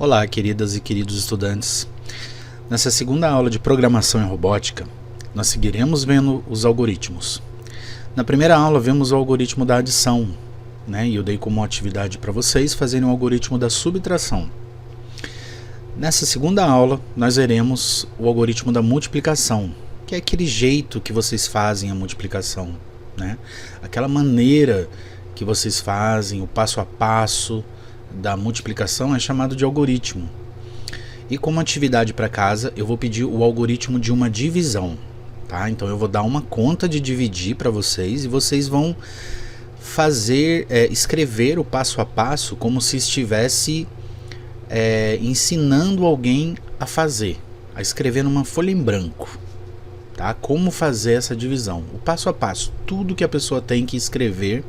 Olá, queridas e queridos estudantes. Nessa segunda aula de Programação em Robótica, nós seguiremos vendo os algoritmos. Na primeira aula, vimos o algoritmo da adição, e eu dei como atividade para vocês fazerem o algoritmo da subtração. Nessa segunda aula, nós veremos o algoritmo da multiplicação, que é aquele jeito que vocês fazem a multiplicação, aquela maneira que vocês fazem, o passo a passo da multiplicação é chamado de algoritmo. E como atividade para casa, eu vou pedir o algoritmo de uma divisão, tá? Então eu vou dar uma conta de dividir para vocês e vocês vão fazer, escrever o passo a passo como se estivesse ensinando alguém a fazer, a escrever numa folha em branco, tá? Como fazer essa divisão, o passo a passo, tudo que a pessoa tem que escrever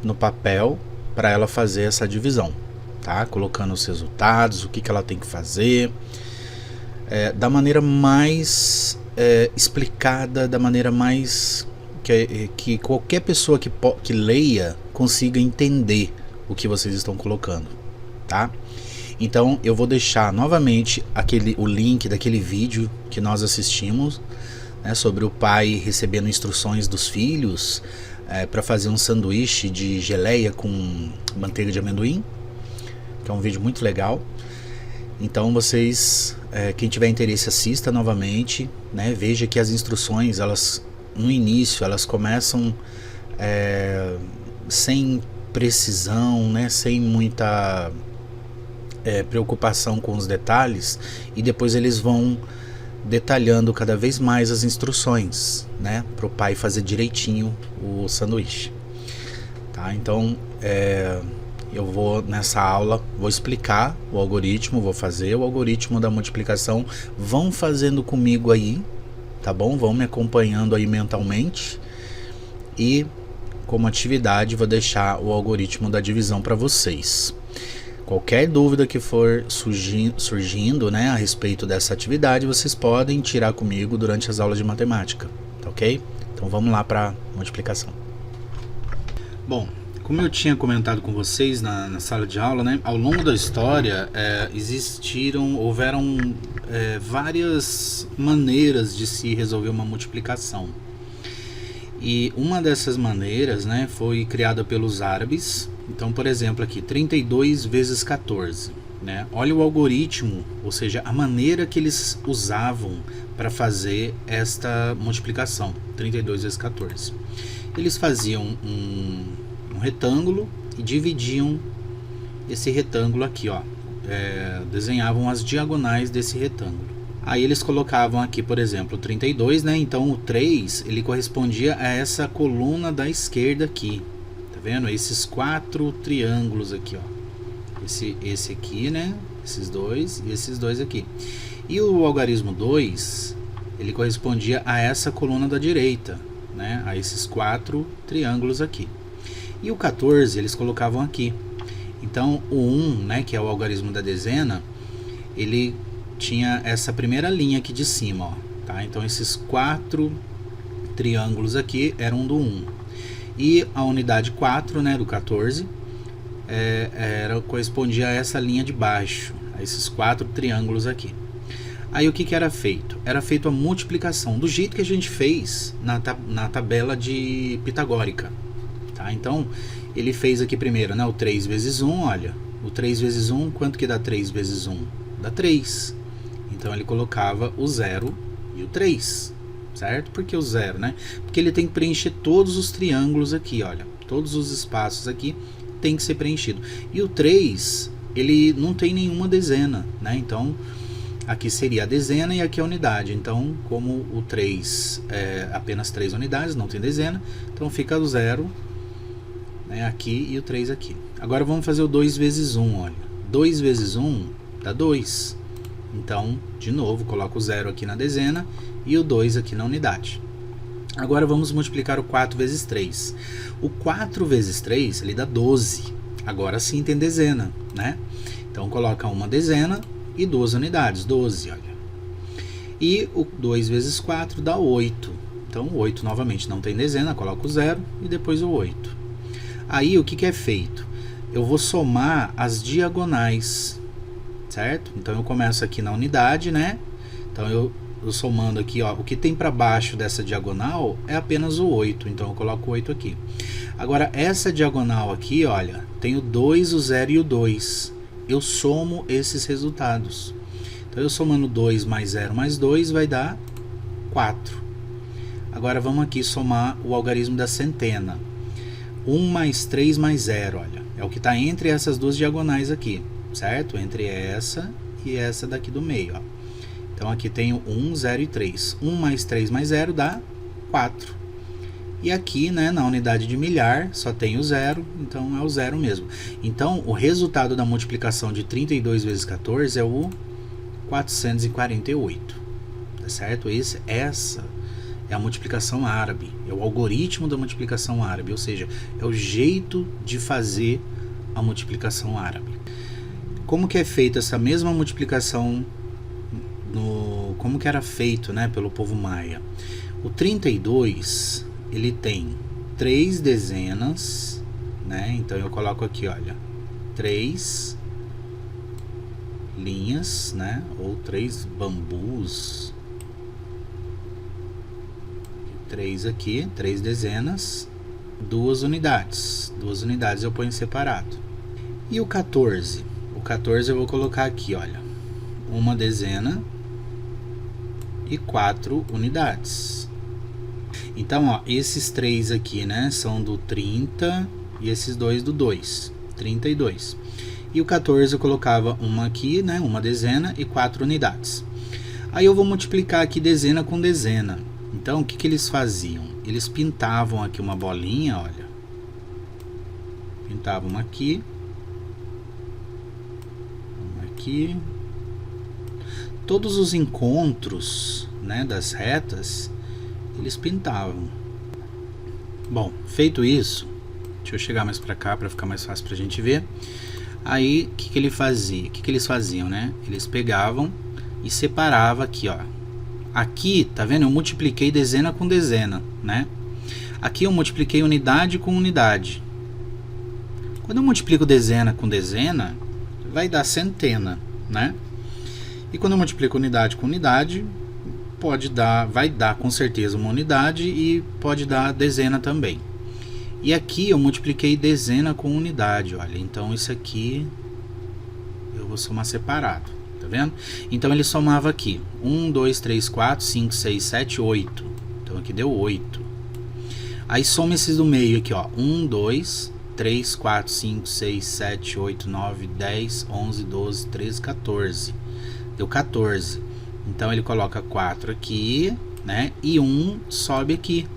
no papel para ela fazer essa divisão, tá? Colocando os resultados, o que ela tem que fazer, da maneira mais explicada, da maneira mais que qualquer pessoa que leia consiga entender o que vocês estão colocando, tá? Então eu vou deixar novamente o link daquele vídeo que nós assistimos, sobre o pai recebendo instruções dos filhos para fazer um sanduíche de geleia com manteiga de amendoim, que é um vídeo muito legal. Então vocês, quem tiver interesse, assista novamente, veja que as instruções, elas no início elas começam sem precisão, sem muita preocupação com os detalhes, e depois eles vão detalhando cada vez mais as instruções, para o pai fazer direitinho o sanduíche, tá? Então eu vou nessa aula explicar o algoritmo, vou fazer o algoritmo da multiplicação, vão fazendo comigo aí, tá bom? Vão me acompanhando aí mentalmente, e como atividade vou deixar o algoritmo da divisão para vocês. Qualquer dúvida que for surgindo, a respeito dessa atividade, vocês podem tirar comigo durante as aulas de matemática, tá ok? Então vamos lá para a multiplicação. Bom, como eu tinha comentado com vocês na sala de aula, ao longo da história houveram várias maneiras de se resolver uma multiplicação. E uma dessas maneiras foi criada pelos árabes. Então, por exemplo, aqui 32 vezes 14. Olha o algoritmo, ou seja, a maneira que eles usavam para fazer esta multiplicação, 32 vezes 14. Eles faziam um retângulo e dividiam esse retângulo aqui, desenhavam as diagonais desse retângulo. Aí eles colocavam aqui, por exemplo, 32, então o 3 ele correspondia a essa coluna da esquerda aqui. Tá vendo? Esses 4 triângulos aqui, esse aqui, esses dois e esses dois aqui. E o algarismo 2, ele correspondia a essa coluna da direita, a esses 4 triângulos aqui. E o 14 eles colocavam aqui. Então o 1, que é o algarismo da dezena, ele tinha essa primeira linha aqui de cima, tá? Então esses 4 triângulos aqui eram do 1. E a unidade 4, do 14, correspondia a essa linha de baixo, a esses 4 triângulos aqui. Aí o que era feito? Era feito a multiplicação, do jeito que a gente fez na tabela de pitagórica. Tá? Então, ele fez aqui primeiro, o 3 vezes 1, olha, o 3 vezes 1, quanto que dá 3 vezes 1? Dá 3. Então, ele colocava o 0 e o 3. Certo? Por que o 0, Porque ele tem que preencher todos os triângulos aqui, olha. Todos os espaços aqui tem que ser preenchido. E o 3, ele não tem nenhuma dezena, Então, aqui seria a dezena e aqui a unidade. Então, como o 3 é apenas 3 unidades, não tem dezena, então fica o 0, aqui e o 3 aqui. Agora vamos fazer o 2 vezes 1, olha. 2 vezes 1 dá 2. Então, de novo, coloco o 0 aqui na dezena e o 2 aqui na unidade. Agora vamos multiplicar o 4 vezes 3. O 4 vezes 3, ele dá 12. Agora sim tem dezena, Então, coloca uma dezena e 2 unidades, 12, olha. E o 2 vezes 4 dá 8. Então, o 8 novamente não tem dezena, coloco o 0 e depois o 8. Aí, o que é feito? eu vou somar as diagonais, certo? Então eu começo aqui na unidade, né? Então eu somando aqui, ó, o que tem para baixo dessa diagonal é apenas o 8, então eu coloco o 8 aqui. Agora essa diagonal aqui, olha, tem o 2, o 0 e o 2. Eu somo esses resultados. Então eu somando 2 mais 0 mais 2 vai dar 4. Agora vamos aqui somar o algarismo da centena. 1 mais 3 mais 0, olha, é o que está entre essas duas diagonais aqui, certo? Entre essa e essa daqui do meio, ó. Então aqui tenho 1, 0 e 3. 1 mais 3 mais 0 dá 4. E aqui, né, na unidade de milhar, só tem o 0, então é o 0 mesmo. Então o resultado da multiplicação de 32 vezes 14 é o 448, tá certo? Essa é a multiplicação árabe, é o algoritmo da multiplicação árabe, ou seja, é o jeito de fazer a multiplicação árabe. Como que é feita essa mesma multiplicação, como que era feito, né, pelo povo maia? O 32, ele tem 3 dezenas, né, então eu coloco aqui, olha, 3 linhas, né, ou 3 bambus, 3 aqui, 3 dezenas, 2 unidades. 2 unidades eu ponho separado. E o 14? O 14 eu vou colocar aqui, olha, uma dezena e 4 unidades. Então, ó, esses 3 aqui, né, são do 30 e esses 2 do 2, 32. E o 14 eu colocava uma aqui, né, uma dezena e 4 unidades. Aí eu vou multiplicar aqui dezena com dezena. Então, o que eles faziam? Eles pintavam aqui uma bolinha, olha. Pintavam uma aqui. Uma aqui. Todos os encontros, né, das retas, eles pintavam. Bom, feito isso, deixa eu chegar mais pra cá para ficar mais fácil pra gente ver. Aí, o que ele fazia? O que eles faziam, né? Eles pegavam e separavam aqui, ó. Aqui, tá vendo? Eu multipliquei dezena com dezena, né? Aqui eu multipliquei unidade com unidade. Quando eu multiplico dezena com dezena, vai dar centena, né? E quando eu multiplico unidade com unidade, vai dar com certeza uma unidade e pode dar dezena também. E aqui eu multipliquei dezena com unidade, olha. Então isso aqui eu vou somar separado. Tá vendo? Então ele somava aqui 1, 2, 3, 4, 5, 6, 7, 8. Então aqui deu 8. Aí soma esses do meio aqui, ó. 1, 2, 3, 4, 5, 6, 7, 8, 9, 10, 11, 12, 13, 14. Deu 14. Então ele coloca 4 aqui, né? E 1 sobe aqui.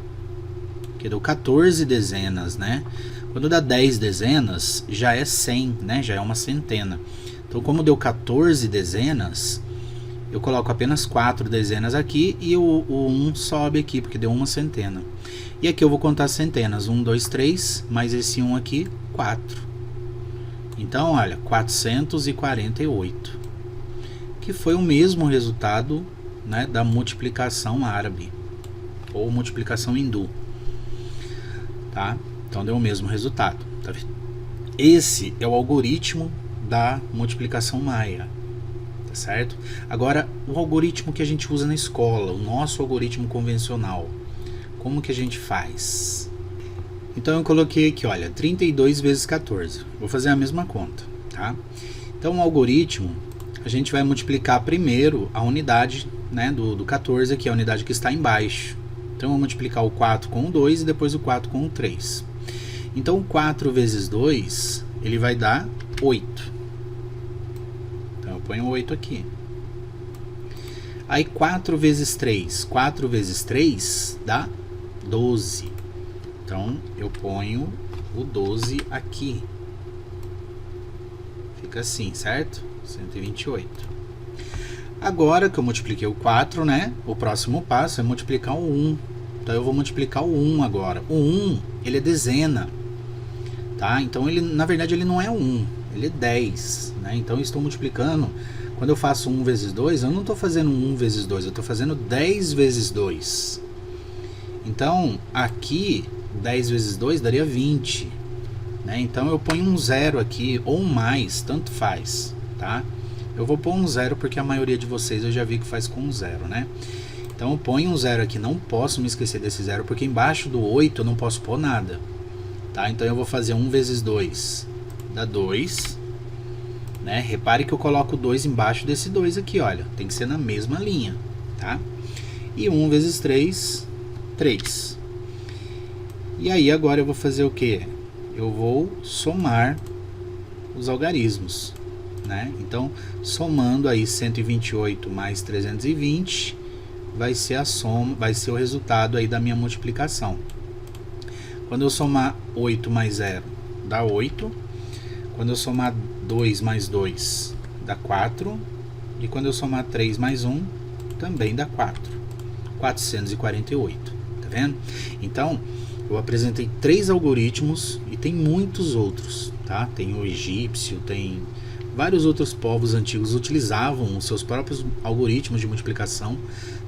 Que deu 14 dezenas, né? Quando dá 10 dezenas, já é 100, né? Já é uma centena. Então, como deu 14 dezenas, eu coloco apenas 4 dezenas aqui e o 1 sobe aqui, porque deu uma centena. E aqui eu vou contar as centenas. 1, 2, 3, mais esse 1 aqui, 4. Então, olha, 448. Que foi o mesmo resultado, né, da multiplicação árabe, ou multiplicação hindu. Tá? Então, deu o mesmo resultado. Tá vendo? Esse é o algoritmo da multiplicação maia, tá certo? Agora, o algoritmo que a gente usa na escola, o nosso algoritmo convencional, como que a gente faz? Então eu coloquei aqui, olha, 32 vezes 14, vou fazer a mesma conta, tá? Então o algoritmo, a gente vai multiplicar primeiro a unidade, né, do 14 aqui, a unidade que está embaixo. Então eu vou multiplicar o 4 com o 2 e depois o 4 com o 3. Então o 4 vezes 2, ele vai dar 8. Então eu ponho 8 aqui. Aí 4 vezes 3. 4 vezes 3 dá 12. Então eu ponho o 12 aqui. Fica assim, certo? 128. Agora que eu multipliquei o 4, né? O próximo passo é multiplicar o 1. Então eu vou multiplicar o 1 agora. O 1, ele é dezena. Tá? Então ele, na verdade, ele não é 1. Ele é 10, né? Então eu estou multiplicando. Quando eu faço 1 vezes 2, eu não estou fazendo 1 vezes 2, eu estou fazendo 10 vezes 2. Então, aqui, 10 vezes 2 daria 20. né? Então eu ponho um 0 aqui ou um mais, tanto faz, tá? Eu vou pôr um 0 porque a maioria de vocês eu já vi que faz com um 0, né? Então eu ponho um 0 aqui, não posso me esquecer desse 0, porque embaixo do 8 eu não posso pôr nada, tá? Então eu vou fazer 1 vezes 2 dá 2, né? Repare que eu coloco 2 embaixo desse 2 aqui, olha, tem que ser na mesma linha, tá? E 1 vezes 3, 3. E aí agora eu vou fazer o que? Eu vou somar os algarismos, né? Então, somando aí 128 mais 320, vai ser a soma, vai ser o resultado aí da minha multiplicação. Quando eu somar 8 mais 0, dá 8. Quando eu somar 2 mais 2, dá 4. E quando eu somar 3 mais 1, também dá 4. 448, tá vendo? Então, eu apresentei 3 algoritmos e tem muitos outros, tá? Tem o egípcio, tem vários outros povos antigos utilizavam os seus próprios algoritmos de multiplicação,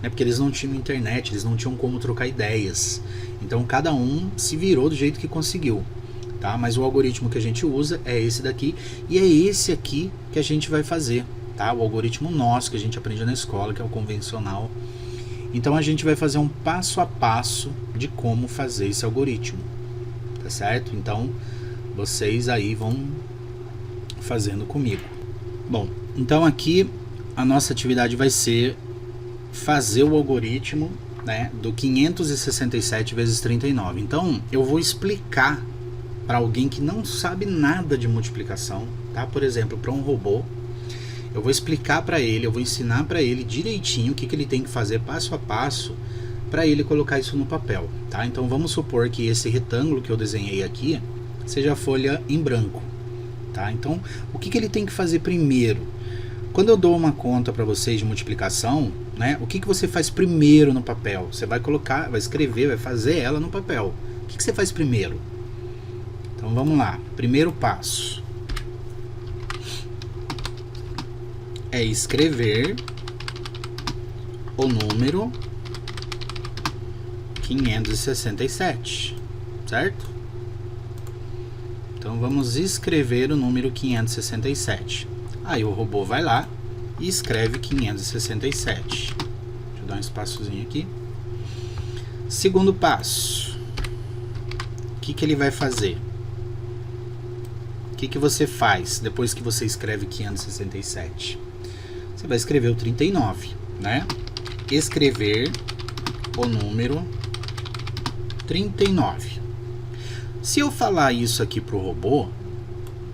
né? Porque eles não tinham internet, eles não tinham como trocar ideias. Então, cada um se virou do jeito que conseguiu. Tá? Mas o algoritmo que a gente usa é esse daqui, e é esse aqui que a gente vai fazer, tá? O algoritmo nosso que a gente aprende na escola, que é o convencional. Então a gente vai fazer um passo a passo de como fazer esse algoritmo, tá certo? Então vocês aí vão fazendo comigo. Bom, então aqui a nossa atividade vai ser fazer o algoritmo, né, do 567 vezes 39. Então eu vou explicar para alguém que não sabe nada de multiplicação, tá? Por exemplo, para um robô, eu vou explicar para ele, eu vou ensinar para ele direitinho o que ele tem que fazer passo a passo para ele colocar isso no papel, tá? Então vamos supor que esse retângulo que eu desenhei aqui seja a folha em branco, tá? Então o que ele tem que fazer primeiro? Quando eu dou uma conta para vocês de multiplicação, né? O que você faz primeiro no papel? Você vai colocar, vai escrever, vai fazer ela no papel. O que você faz primeiro? Então vamos lá, primeiro passo é escrever o número 567, certo? Então vamos escrever o número 567. Aí o robô vai lá e escreve 567. Deixa eu dar um espaçozinho aqui. Segundo passo, o que ele vai fazer? O que você faz depois que você escreve 567? Você vai escrever o 39, né? Escrever o número 39. Se eu falar isso aqui para o robô,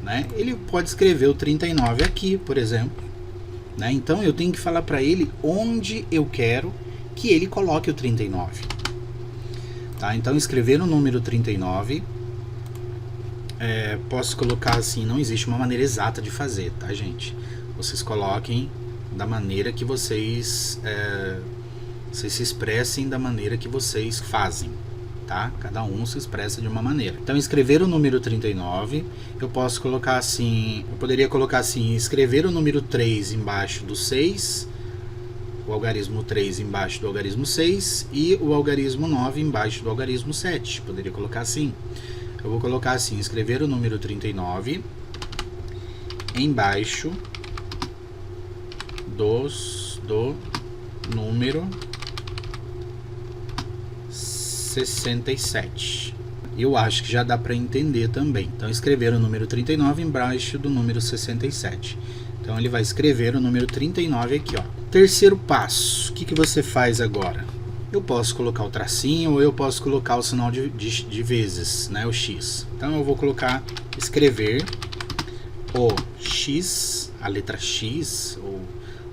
né, ele pode escrever o 39 aqui, por exemplo, né? Então eu tenho que falar para ele onde eu quero que ele coloque o 39. Tá? Então escrever o número 39... posso colocar assim, não existe uma maneira exata de fazer, tá, gente? Vocês coloquem da maneira que vocês se expressem da maneira que vocês fazem, tá? Cada um se expressa de uma maneira. Então, escrever o número 39, eu posso colocar assim, eu poderia colocar assim, escrever o número 3 embaixo do 6, o algarismo 3 embaixo do algarismo 6 e o algarismo 9 embaixo do algarismo 7. Poderia colocar assim. Eu vou colocar assim, escrever o número 39 embaixo do número 67. Eu acho que já dá para entender também. Então, escrever o número 39 embaixo do número 67. Então, ele vai escrever o número 39 aqui, ó. Terceiro passo, o que você faz agora? Eu posso colocar o tracinho ou eu posso colocar o sinal de vezes, né, o X. Então eu vou colocar escrever o X, a letra X, ou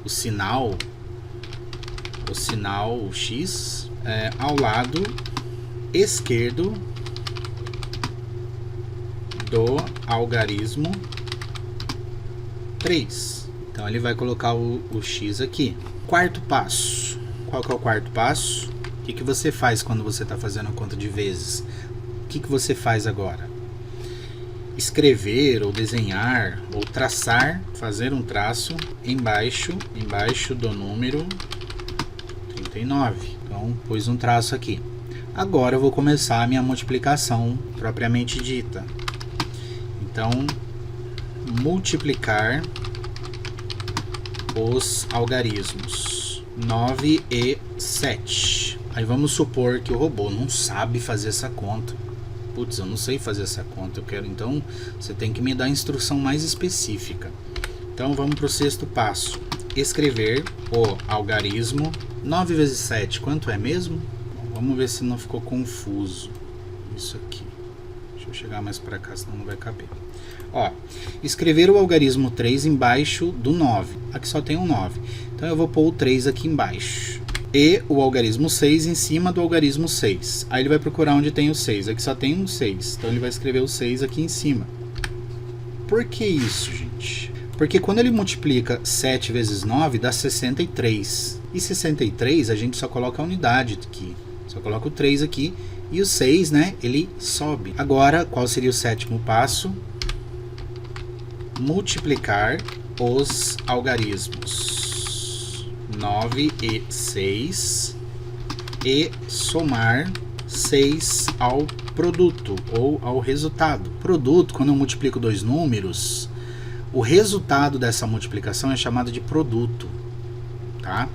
o sinal X ao lado esquerdo do algarismo 3. Então ele vai colocar o X aqui. Quarto passo. Qual que é o quarto passo? O que você faz quando você está fazendo a conta de vezes? O que você faz agora? Escrever ou desenhar ou traçar, fazer um traço embaixo do número 39. Então, pus um traço aqui. Agora eu vou começar a minha multiplicação propriamente dita. Então, multiplicar os algarismos 9 e 7. Aí vamos supor que o robô não sabe fazer essa conta. Putz, eu não sei fazer essa conta, eu quero, então você tem que me dar a instrução mais específica. Então vamos para o sexto passo. Escrever o algarismo 9 vezes 7, quanto é mesmo? Bom, vamos ver se não ficou confuso isso aqui. Deixa eu chegar mais para cá, senão não vai caber. Ó, escrever o algarismo 3 embaixo do 9. Aqui só tem um 9. Então eu vou pôr o 3 aqui embaixo. E o algarismo 6 em cima do algarismo 6. Aí ele vai procurar onde tem o 6. Aqui só tem um 6. Então ele vai escrever o 6 aqui em cima. Por que isso, gente? Porque quando ele multiplica 7 vezes 9 dá 63. E 63 a gente só coloca a unidade aqui. Só coloca o 3 aqui. E o 6, né, ele sobe. Agora, qual seria o sétimo passo? Multiplicar os algarismos 9 e 6 e somar 6 ao produto ou ao resultado. Produto, quando eu multiplico dois números, o resultado dessa multiplicação é chamado de produto, tá?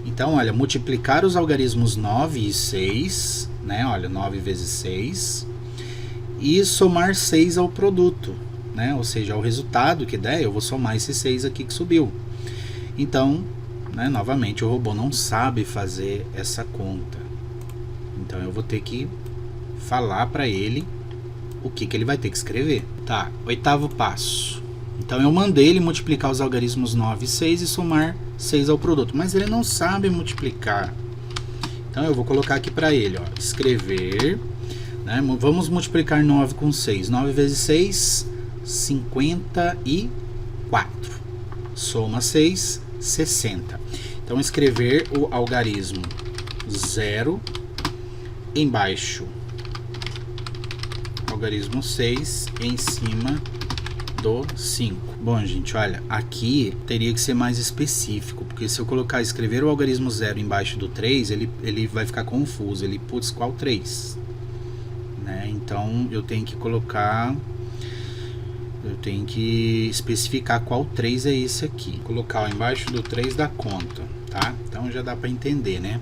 Então, olha, multiplicar os algarismos 9 e 6, né? Olha, 9 vezes 6 e somar 6 ao produto, né? Ou seja, o resultado que der, eu vou somar esse 6 aqui que subiu. Então, né, novamente, o robô não sabe fazer essa conta. Então, eu vou ter que falar para ele o que ele vai ter que escrever. Tá, oitavo passo. Então, eu mandei ele multiplicar os algarismos 9 e 6 e somar 6 ao produto. Mas ele não sabe multiplicar. Então, eu vou colocar aqui para ele, ó, escrever, né? Vamos multiplicar 9 com 6. 9 vezes 6, 54. Soma 6, 60. Então, escrever o algarismo 0 embaixo, algarismo 6 em cima do 5. Bom, gente, olha, aqui teria que ser mais específico, porque se eu colocar escrever o algarismo 0 embaixo do 3, ele vai ficar confuso. Ele, putz, qual 3? Né? Então, eu tenho que colocar... Eu tenho que especificar qual 3 é esse aqui. Colocar embaixo do 3 da conta, tá? Então já dá para entender, né?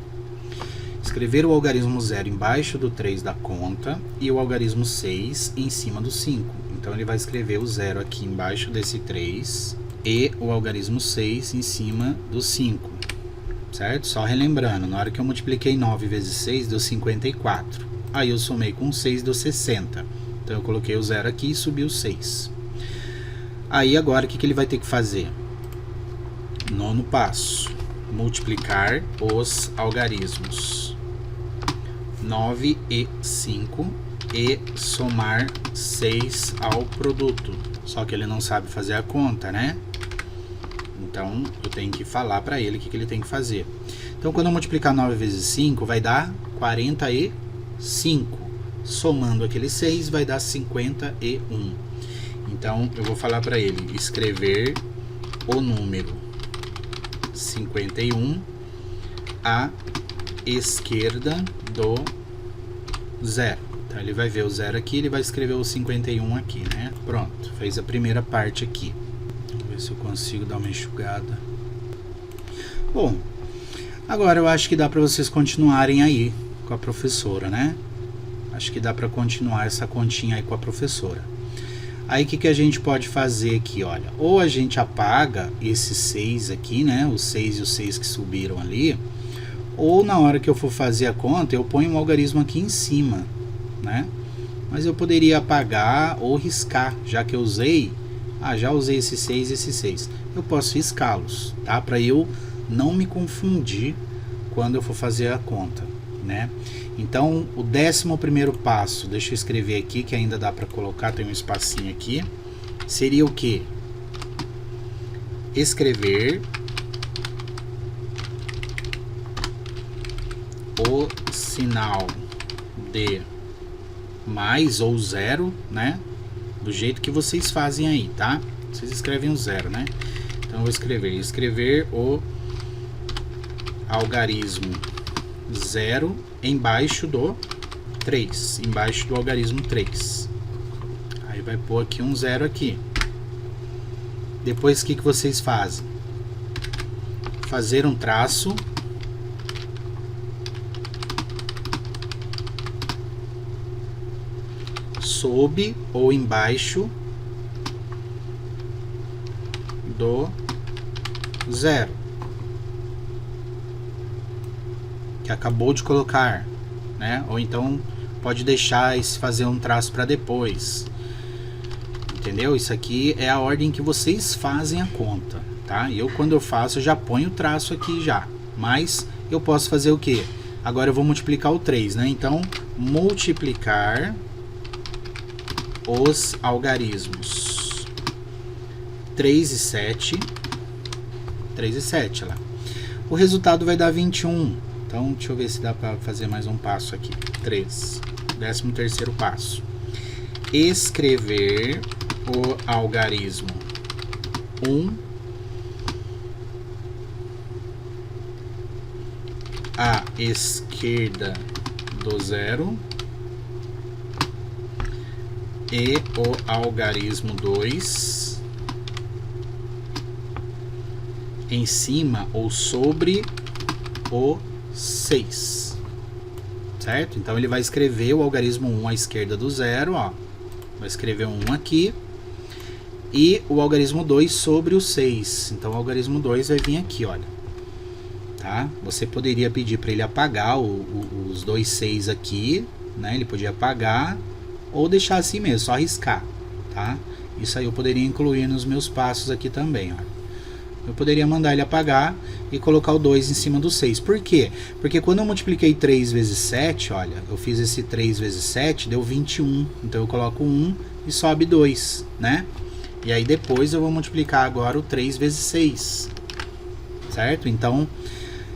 Escrever o algarismo 0 embaixo do 3 da conta e o algarismo 6 em cima do 5. Então ele vai escrever o 0 aqui embaixo desse 3 e o algarismo 6 em cima do 5. Certo? Só relembrando, na hora que eu multipliquei 9 vezes 6 deu 54. Aí eu somei com 6 deu 60. Então eu coloquei o 0 aqui e subi o 6. Aí agora o que ele vai ter que fazer? Nono passo. Multiplicar os algarismos 9 e 5 e somar 6 ao produto. Só que ele não sabe fazer a conta, né? Então eu tenho que falar para ele o que ele tem que fazer. Então quando eu multiplicar 9 vezes 5 vai dar 45. Somando aquele 6 vai dar 51. Então eu vou falar para ele escrever o número 51 à esquerda do 0. Então ele vai ver o 0 aqui, ele vai escrever o 51 aqui, né? Pronto, fez a primeira parte aqui. Vou ver se eu consigo dar uma enxugada. Bom, agora eu acho que dá para vocês continuarem aí com a professora, né? Acho que dá para continuar essa continha aí com a professora. Aí o que a gente pode fazer aqui, olha, ou a gente apaga esses 6 aqui, né, os 6 e os 6 que subiram ali, ou na hora que eu for fazer a conta, eu ponho um algarismo aqui em cima, né, mas eu poderia apagar ou riscar, já que eu usei, já usei esses 6 e esses 6, eu posso riscá-los, tá, para eu não me confundir quando eu for fazer a conta, né. Então, o 11º passo, deixa eu escrever aqui, que ainda dá para colocar, tem um espacinho aqui, seria o quê? Escrever o sinal de mais ou zero, né? Do jeito que vocês fazem aí, tá? Vocês escrevem o 0, né? Então, eu vou escrever o algarismo 0 embaixo do 3, embaixo do algarismo 3. Aí vai pôr aqui um 0 aqui. Depois o que vocês fazem? Fazer um traço. Sob ou embaixo do 0 que acabou de colocar, né? Ou então pode deixar esse fazer um traço para depois, entendeu? Isso aqui é a ordem que vocês fazem a conta, tá? Eu, quando eu faço, eu já ponho o traço aqui já, mas eu posso fazer o que? Agora eu vou multiplicar o 3, né? Então, multiplicar os algarismos 3 e 7, 3 e 7 lá. O resultado vai dar 21. Então, deixa eu ver se dá para fazer mais um passo aqui. 3. 13º passo. Escrever o algarismo 1 à esquerda do 0 e o algarismo 2 em cima ou sobre o 6, certo? Então ele vai escrever o algarismo 1 à esquerda do 0, ó. Vai escrever um 1 aqui e o algarismo 2 sobre o 6. Então o algarismo 2 vai vir aqui, olha. Tá? Você poderia pedir para ele apagar os dois 6 aqui, né? Ele podia apagar ou deixar assim mesmo, só riscar, tá? Isso aí eu poderia incluir nos meus passos aqui também, ó. Eu poderia mandar ele apagar e colocar o 2 em cima do 6. Por quê? Porque quando eu multipliquei 3 vezes 7, olha, eu fiz esse 3 vezes 7, deu 21. Então eu coloco 1 e sobe 2, né? E aí depois eu vou multiplicar agora o 3 vezes 6, certo? Então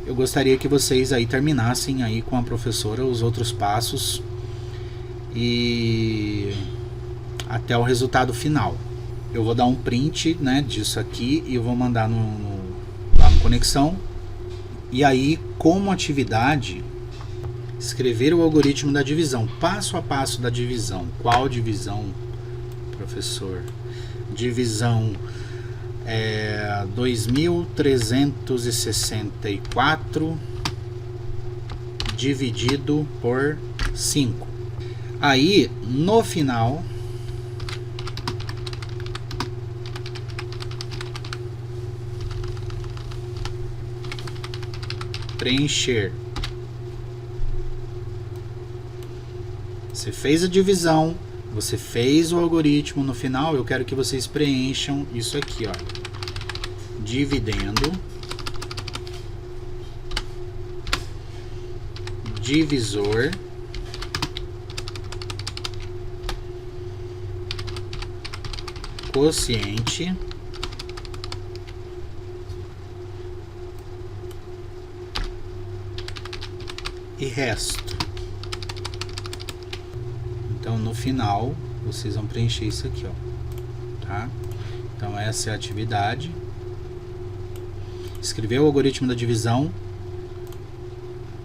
eu gostaria que vocês aí terminassem aí com a professora os outros passos e até o resultado final. Eu vou dar um print, né, disso aqui e eu vou mandar lá no Conexão. E aí, como atividade, escrever o algoritmo da divisão, passo a passo da divisão. Qual divisão, professor? Divisão 2364 dividido por 5. Aí, no final, preencher. Você fez a divisão, você fez o algoritmo, no final eu quero que vocês preencham isso aqui, ó. Dividendo, divisor, quociente, e resto. Então no final vocês vão preencher isso aqui, ó, tá? Então essa é a atividade. Escrever o algoritmo da divisão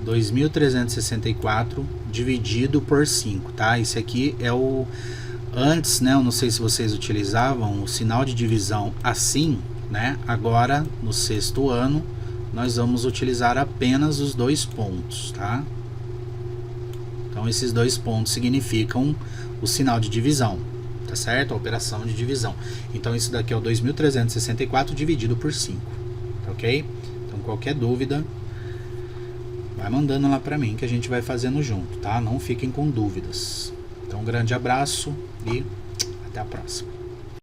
2364 dividido por 5, tá? Esse aqui é o antes, né? Eu não sei se vocês utilizavam o sinal de divisão assim, né? Agora no 6º ano nós vamos utilizar apenas os 2 pontos, tá? Então esses 2 pontos significam o sinal de divisão, tá certo? A operação de divisão. Então isso daqui é o 2364 dividido por 5, tá ok? Então qualquer dúvida, vai mandando lá pra mim que a gente vai fazendo junto, tá? Não fiquem com dúvidas. Então um grande abraço e até a próxima.